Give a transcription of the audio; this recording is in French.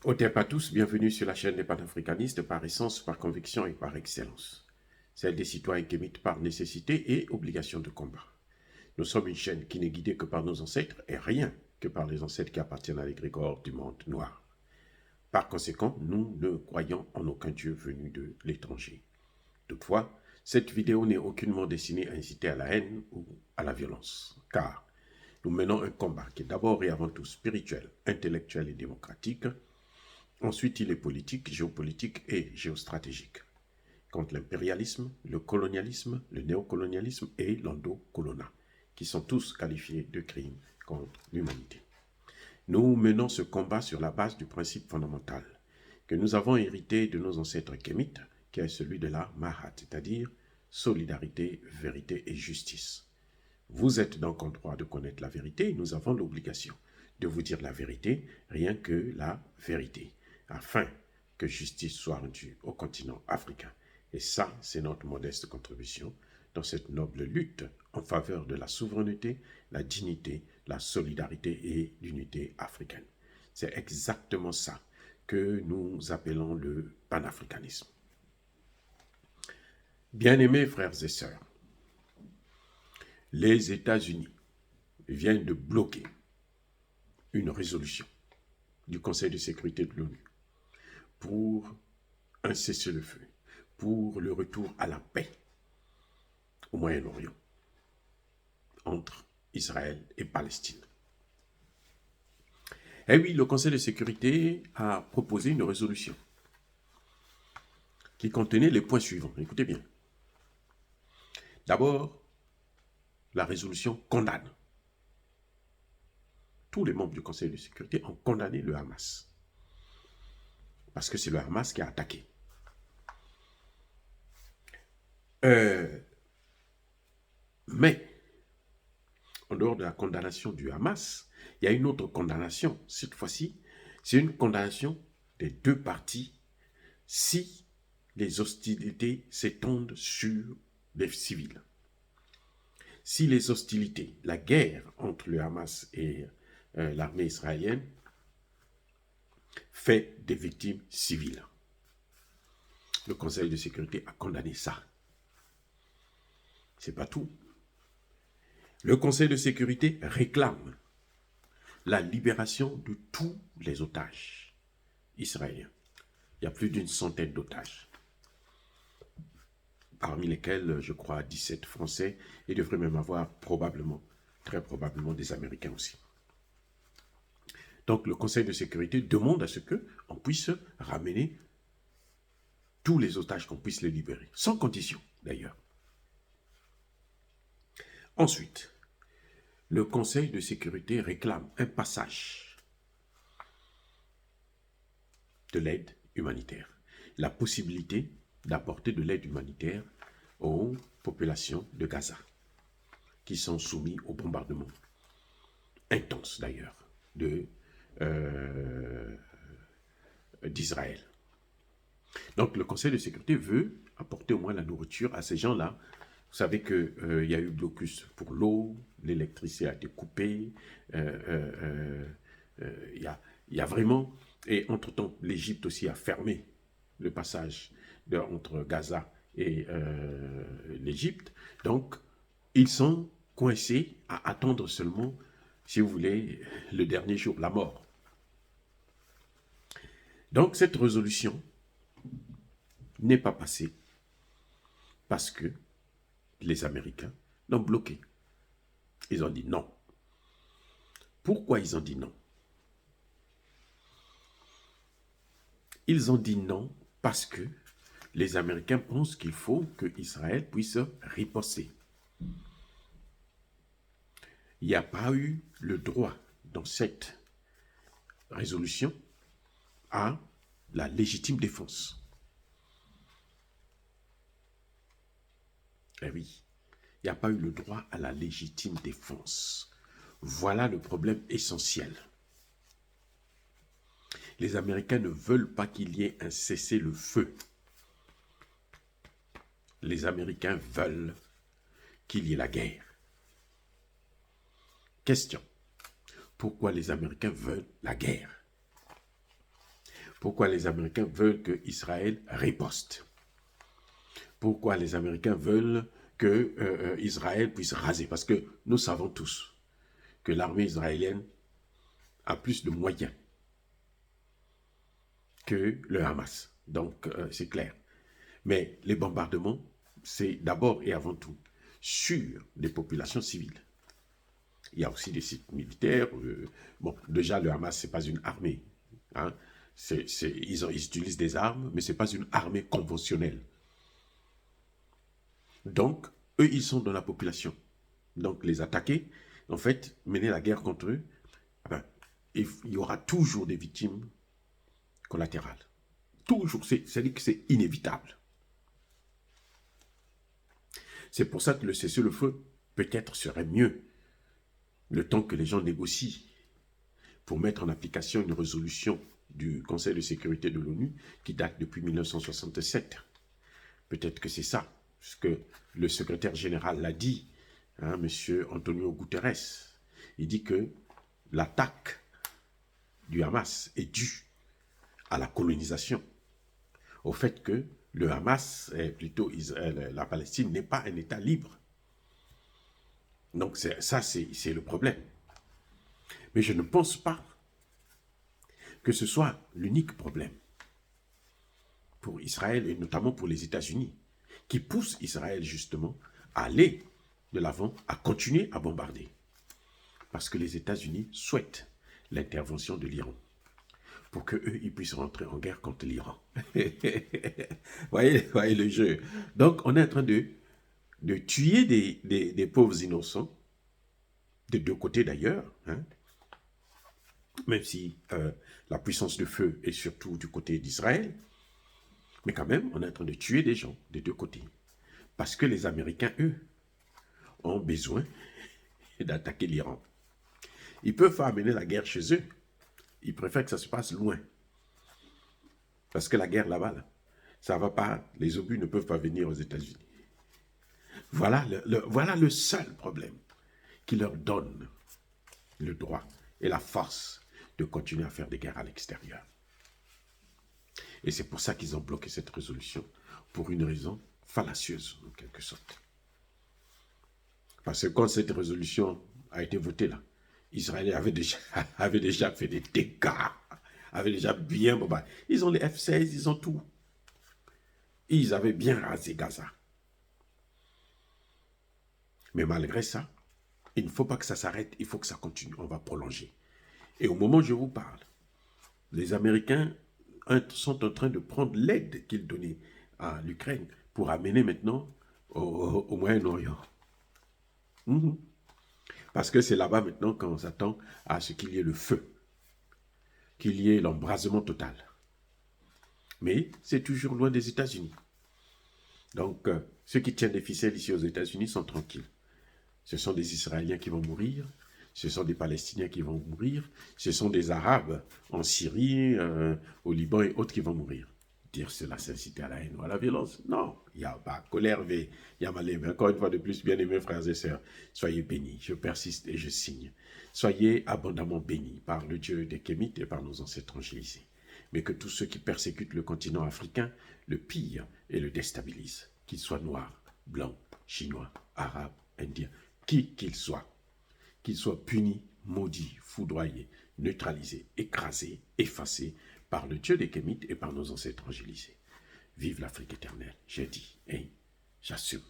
Au TEP à tous, bienvenue sur la chaîne des panafricanistes par essence, par conviction et par excellence. Celle des citoyens qui émitent par nécessité et obligation de combat. Nous sommes une chaîne qui n'est guidée que par nos ancêtres et rien que par les ancêtres qui appartiennent à l'égrégore du monde noir. Par conséquent, nous ne croyons en aucun Dieu venu de l'étranger. Toutefois, cette vidéo n'est aucunement destinée à inciter à la haine ou à la violence, car nous menons un combat qui est d'abord et avant tout spirituel, intellectuel et démocratique. Ensuite, il est politique, géopolitique et géostratégique, contre l'impérialisme, le colonialisme, le néocolonialisme et l'endocolonat, qui sont tous qualifiés de crimes contre l'humanité. Nous menons ce combat sur la base du principe fondamental que nous avons hérité de nos ancêtres kémites, qui est celui de la Mahat, c'est-à-dire solidarité, vérité et justice. Vous êtes donc en droit de connaître la vérité et nous avons l'obligation de vous dire la vérité, rien que la vérité, afin que justice soit rendue au continent africain. Et ça, c'est notre modeste contribution dans cette noble lutte en faveur de la souveraineté, la dignité, la solidarité et l'unité africaine. C'est exactement ça que nous appelons le panafricanisme. Bien-aimés frères et sœurs, les États-Unis viennent de bloquer une résolution du Conseil de sécurité de l'ONU pour un cessez-le-feu, pour le retour à la paix au Moyen-Orient, entre Israël et Palestine. Eh oui, le Conseil de sécurité a proposé une résolution qui contenait les points suivants. Écoutez bien. D'abord, la résolution condamne. Tous les membres du Conseil de sécurité ont condamné le Hamas. Parce que c'est le Hamas qui a attaqué. Mais, en dehors de la condamnation du Hamas, il y a une autre condamnation. Cette fois-ci, c'est une condamnation des deux parties si les hostilités s'étendent sur les civils. Si les hostilités, la guerre entre le Hamas et l'armée israélienne fait des victimes civiles. Le Conseil de sécurité a condamné ça. C'est pas tout. Le Conseil de sécurité réclame la libération de tous les otages israéliens. Il y a plus d'une centaine d'otages, parmi lesquels, je crois, 17 Français, et devrait même avoir probablement, très probablement, des Américains aussi. Donc le Conseil de sécurité demande à ce qu'on puisse ramener tous les otages, qu'on puisse les libérer, sans condition d'ailleurs. Ensuite, le Conseil de sécurité réclame un passage de l'aide humanitaire, la possibilité d'apporter de l'aide humanitaire aux populations de Gaza, qui sont soumises au bombardement intense d'ailleurs d'Israël. Donc le Conseil de sécurité veut apporter au moins la nourriture à ces gens-là. Vous savez qu'il y a eu blocus pour l'eau, l'électricité a été coupée, il y a vraiment... Et entre-temps, l'Égypte aussi a fermé le passage entre Gaza et l'Égypte. Donc, ils sont coincés à attendre seulement, si vous voulez, le dernier jour, la mort. Donc, cette résolution n'est pas passée parce que les Américains l'ont bloquée. Ils ont dit non. Pourquoi ils ont dit non? Ils ont dit non parce que les Américains pensent qu'il faut que Israël puisse riposter. Il n'y a pas eu le droit dans cette résolution à la légitime défense. Eh oui, il n'y a pas eu le droit à la légitime défense. Voilà le problème essentiel. Les Américains ne veulent pas qu'il y ait un cessez-le-feu. Les Américains veulent qu'il y ait la guerre. Question. Pourquoi les Américains veulent la guerre? Pourquoi les Américains veulent que Israël riposte? Pourquoi les Américains veulent que Israël puisse raser? Parce que nous savons tous que l'armée israélienne a plus de moyens que le Hamas. Donc, c'est clair. Mais les bombardements, c'est d'abord et avant tout sur des populations civiles. Il y a aussi des sites militaires. Bon, déjà, le Hamas, ce n'est pas une armée. Hein. Ils utilisent des armes, mais ce n'est pas une armée conventionnelle. Donc, eux, ils sont dans la population. Donc, les attaquer, en fait, mener la guerre contre eux, ben, il y aura toujours des victimes collatérales. Toujours, c'est-à-dire que c'est inévitable. C'est pour ça que le cessez-le-feu, peut-être, serait mieux le temps que les gens négocient pour mettre en application une résolution du Conseil de sécurité de l'ONU qui date depuis 1967. Peut-être que c'est ça, puisque le secrétaire général l'a dit, hein, M. Antonio Guterres. Il dit que l'attaque du Hamas est due à la colonisation, au fait que le Hamas, plutôt la Palestine, n'est pas un État libre. Donc ça, c'est le problème. Mais je ne pense pas que ce soit l'unique problème pour Israël et notamment pour les États-Unis, qui pousse Israël justement à aller de l'avant, à continuer à bombarder. Parce que les États-Unis souhaitent l'intervention de l'Iran pour qu'eux, ils puissent rentrer en guerre contre l'Iran. voyez le jeu. Donc, on est en train de tuer des pauvres innocents, de deux côtés d'ailleurs, hein, même si la puissance de feu est surtout du côté d'Israël, mais quand même, on est en train de tuer des gens des deux côtés. Parce que les Américains, eux, ont besoin d'attaquer l'Iran. Ils peuvent faire amener la guerre chez eux. Ils préfèrent que ça se passe loin. Parce que la guerre là-bas, là, ça ne va pas, les obus ne peuvent pas venir aux États-Unis. Voilà le seul problème qui leur donne le droit et la force de continuer à faire des guerres à l'extérieur. Et c'est pour ça qu'ils ont bloqué cette résolution, pour une raison fallacieuse, en quelque sorte. Parce que quand cette résolution a été votée là, Israël avait déjà fait des dégâts, avait déjà bien bombardé. Ils ont les F-16, ils ont tout. Ils avaient bien rasé Gaza. Mais malgré ça, il ne faut pas que ça s'arrête, il faut que ça continue, on va prolonger. Et au moment où je vous parle, les Américains sont en train de prendre l'aide qu'ils donnaient à l'Ukraine pour amener maintenant au Moyen-Orient. Parce que c'est là-bas maintenant qu'on s'attend à ce qu'il y ait le feu, qu'il y ait l'embrasement total. Mais c'est toujours loin des États-Unis. Donc, ceux qui tiennent les ficelles ici aux États-Unis sont tranquilles. Ce sont des Israéliens qui vont mourir, ce sont des Palestiniens qui vont mourir, ce sont des Arabes en Syrie, au Liban et autres qui vont mourir. Dire cela, c'est inciter à la haine ou à la violence. Non, il y a pas colère, il y a malheur. Mais encore une fois de plus, bien-aimés frères et sœurs, soyez bénis, je persiste et je signe. Soyez abondamment bénis par le Dieu des Kémites et par nos ancêtres angélisés. Mais que tous ceux qui persécutent le continent africain le pillent et le déstabilisent, qu'ils soient noirs, blancs, chinois, arabes, indiens, qui qu'ils soient punis, maudits, foudroyés, neutralisés, écrasés, effacés par le Dieu des Kémites et par nos ancêtres angélisés. Vive l'Afrique éternelle, j'ai dit, et j'assume.